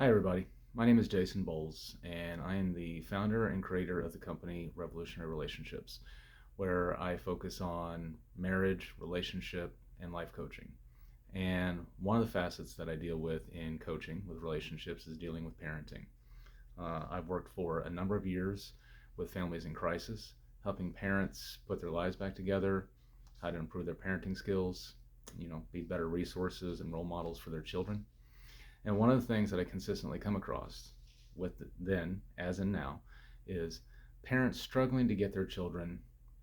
Hi, everybody. My name is Jason Bowles, and I am the founder and creator of the company Revolutionary Relationships, where I focus on marriage, relationship, and life coaching. And one of the facets that I deal with in coaching with relationships is dealing with parenting. I've worked for a number of years with families in crisis, helping parents put their lives back together, how to improve their parenting skills, be better resources and role models for their children. And one of the things that I consistently come across with then, as in now, is parents struggling to get their children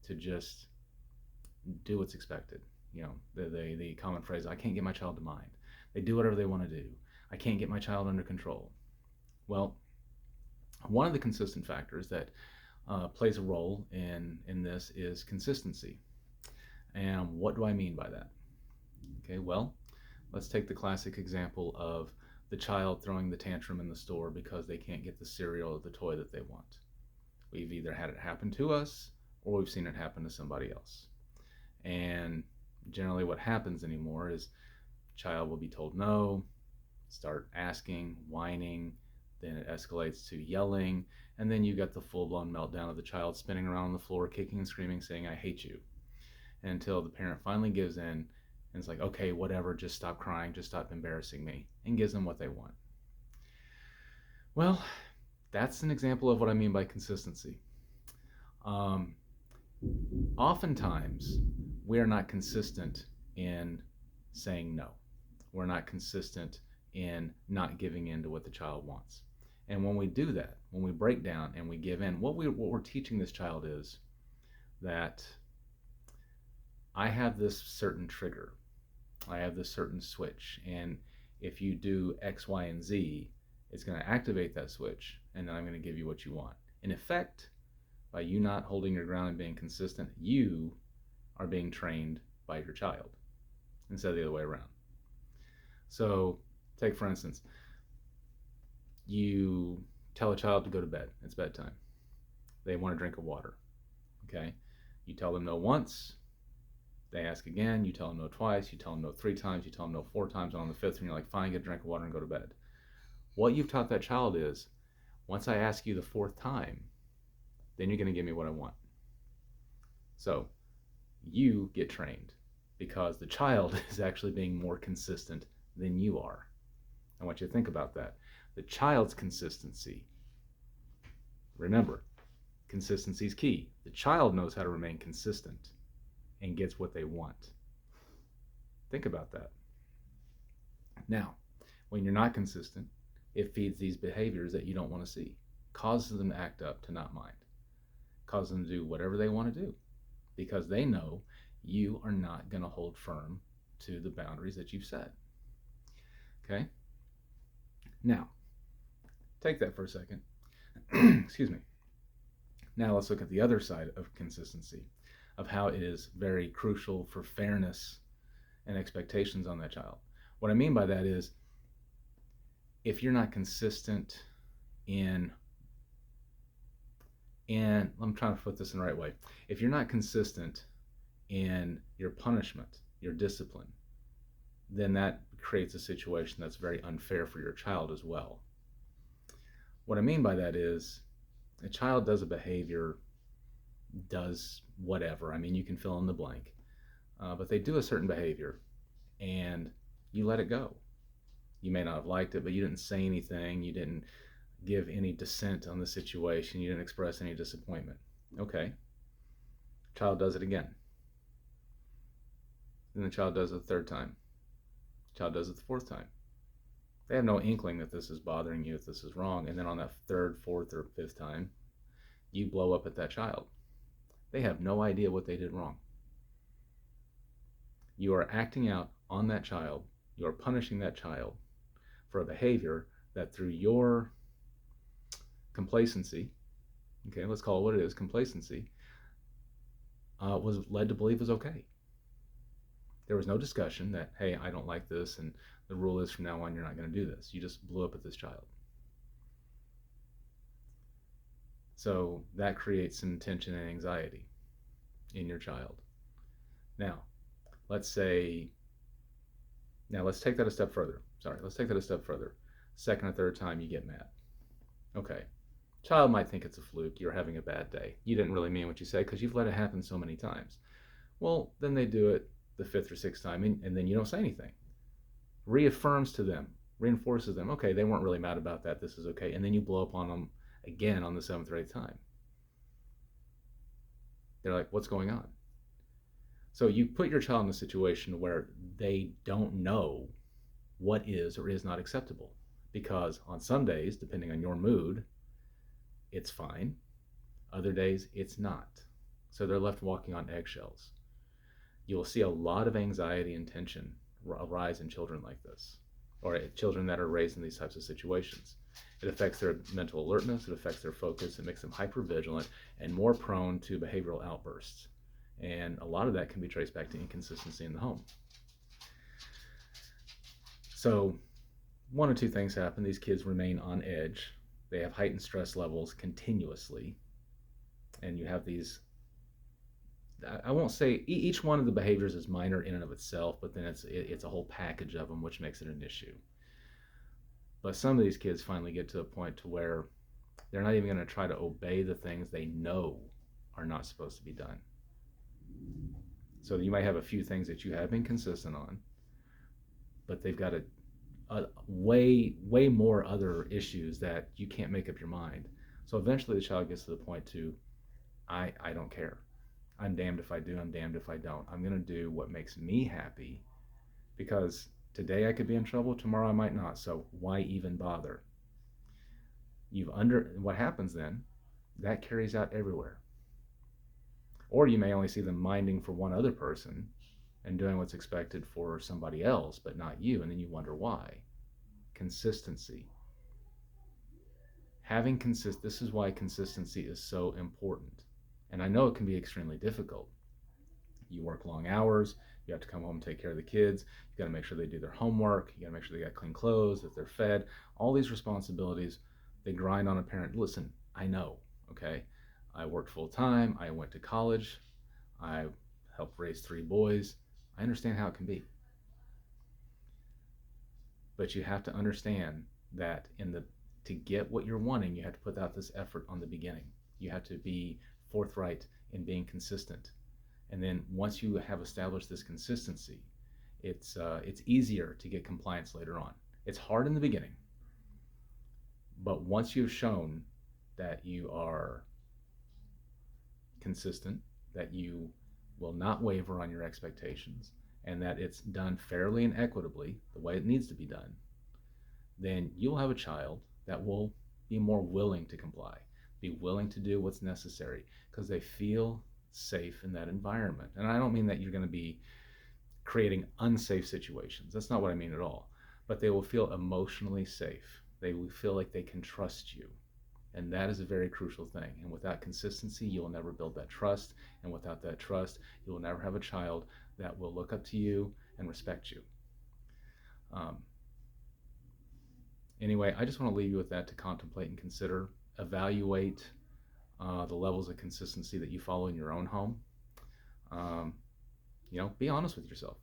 to just do what's expected. The common phrase, I can't get my child to mind. They do whatever they want to do. I can't get my child under control. Well, one of the consistent factors that plays a role in this is consistency. And what do I mean by that? Okay, well, let's take the classic example of the child throwing the tantrum in the store because they can't get the cereal or the toy that they want. We've either had it happen to us or we've seen it happen to somebody else. And generally, what happens anymore is child will be told no, start asking, whining, then it escalates to yelling, and then you get the full blown meltdown of the child spinning around on the floor, kicking and screaming, saying, I hate you, until the parent finally gives in and it's like, okay, whatever, just stop crying, just stop embarrassing me, and gives them what they want. Well, that's an example of what I mean by consistency. Um, Oftentimes, we are not consistent in saying no. We're not consistent in not giving in to what the child wants. And when we do that, when we break down and we give in, what we're teaching this child is that I have this certain trigger, I have this certain switch, and if you do X, Y, and Z, it's going to activate that switch, and then I'm going to give you what you want. In effect, by you not holding your ground and being consistent, you are being trained by your child instead of the other way around. So, take for instance, you tell a child to go to bed, it's bedtime. They want a drink of water. Okay? You tell them no once, they ask again, you tell them no twice, you tell them no 3 times, you tell them no 4 times, and on the fifth one, you're like, fine, get a drink of water and go to bed. What you've taught that child is, once I ask you the fourth time, then you're going to give me what I want. So you get trained because the child is actually being more consistent than you are. I want you to think about that. The child's consistency, remember, consistency is key. The child knows how to remain consistent and gets what they want. Think about that. Now, when you're not consistent, it feeds these behaviors that you don't want to see, causes them to act up, to not mind, causes them to do whatever they want to do because they know you are not going to hold firm to the boundaries that you've set. Okay? Now, take that for a second. Excuse me. Now let's look at the other side of consistency, of how it is very crucial for fairness and expectations on that child. What I mean by that is, if you're not consistent in I'm trying to put this in the right way. If you're not consistent in your punishment, your discipline, then that creates a situation that's very unfair for your child as well. What I mean by that is, a child does a behavior, does whatever. I mean, you can fill in the blank. But they do a certain behavior, and you let it go. You may not have liked it, but you didn't say anything. You didn't give any dissent on the situation. You didn't express any disappointment. Okay. Child does it again. Then the child does it the third time. Child does it the fourth time. They have no inkling that this is bothering you, that this is wrong. And then on that third, fourth, or fifth time, you blow up at that child. They have no idea what they did wrong. You are acting out on that child. You are punishing that child for a behavior that, through your complacency, okay, let's call it what it is, complacency, was led to believe was okay. There was no discussion that, hey, I don't like this, and the rule is from now on you're not going to do this. You just blew up at this child. So that creates some tension and anxiety in your child. Now, let's take that a step further. Let's take that a step further. Second or third time, you get mad. Okay. Child might think it's a fluke. You're having a bad day. You didn't really mean what you said because you've let it happen so many times. Well, then they do it the fifth or sixth time, and then you don't say anything. Reaffirms to them, reinforces them, okay, they weren't really mad about that. This is okay. And then you blow up on them again on the seventh or eighth time. They're like, what's going on? So you put your child in a situation where they don't know what is or is not acceptable. Because on some days, depending on your mood, it's fine. Other days, it's not. So they're left walking on eggshells. You'll see a lot of anxiety and tension arise in children like this, or children that are raised in these types of situations. It affects their mental alertness, it affects their focus, it makes them hypervigilant and more prone to behavioral outbursts. And a lot of that can be traced back to inconsistency in the home. So one or two things happen. These kids remain on edge. They have heightened stress levels continuously. And you have these, I won't say each one of the behaviors is minor in and of itself, but then it's a whole package of them, which makes it an issue. But some of these kids finally get to a point to where they're not even going to try to obey the things they know are not supposed to be done. So you might have a few things that you have been consistent on, but they've got a way more other issues that you can't make up your mind. So eventually the child gets to the point to, I don't care. I'm damned if I do, I'm damned if I don't. I'm going to do what makes me happy, because today I could be in trouble, tomorrow I might not, so why even bother? What happens then, that carries out everywhere. Or you may only see them minding for one other person and doing what's expected for somebody else, but not you, and then you wonder why. Consistency. This is why consistency is so important. And I know it can be extremely difficult. You work long hours, you have to come home and take care of the kids, you got to make sure they do their homework, you got to make sure they got clean clothes, that they're fed, all these responsibilities, they grind on a parent. Listen, I know, okay? I worked full time, I went to college, I helped raise 3 boys. I understand how it can be. But you have to understand that to get what you're wanting, you have to put out this effort on the beginning. You have to be forthright in being consistent. And then once you have established this consistency, it's easier to get compliance later on. It's hard in the beginning, but once you've shown that you are consistent, that you will not waver on your expectations, and that it's done fairly and equitably the way it needs to be done, then you'll have a child that will be more willing to comply, be willing to do what's necessary, because they feel safe in that environment. And I don't mean that you're going to be creating unsafe situations. That's not what I mean at all. But they will feel emotionally safe. They will feel like they can trust you. And that is a very crucial thing. And without consistency, you will never build that trust. And without that trust, you will never have a child that will look up to you and respect you. Anyway, I just want to leave you with that to contemplate and consider. Evaluate the levels of consistency that you follow in your own home. Be honest with yourself.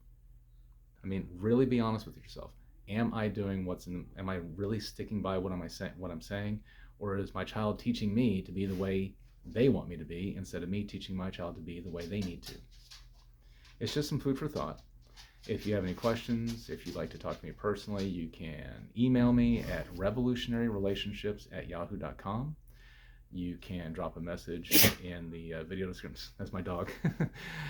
I mean, really be honest with yourself. Am I doing am I really sticking by what I'm saying? Or is my child teaching me to be the way they want me to be instead of me teaching my child to be the way they need to? It's just some food for thought. If you have any questions, if you'd like to talk to me personally, you can email me at revolutionaryrelationships@yahoo.com. You can drop a message in the video description. That's my dog.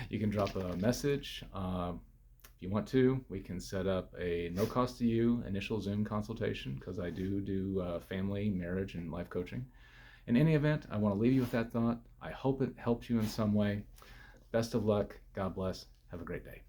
You can drop a message. If you want to, we can set up a no cost to you initial Zoom consultation, because I do family, marriage, and life coaching. In any event, I want to leave you with that thought. I hope it helped you in some way. Best of luck. God bless. Have a great day.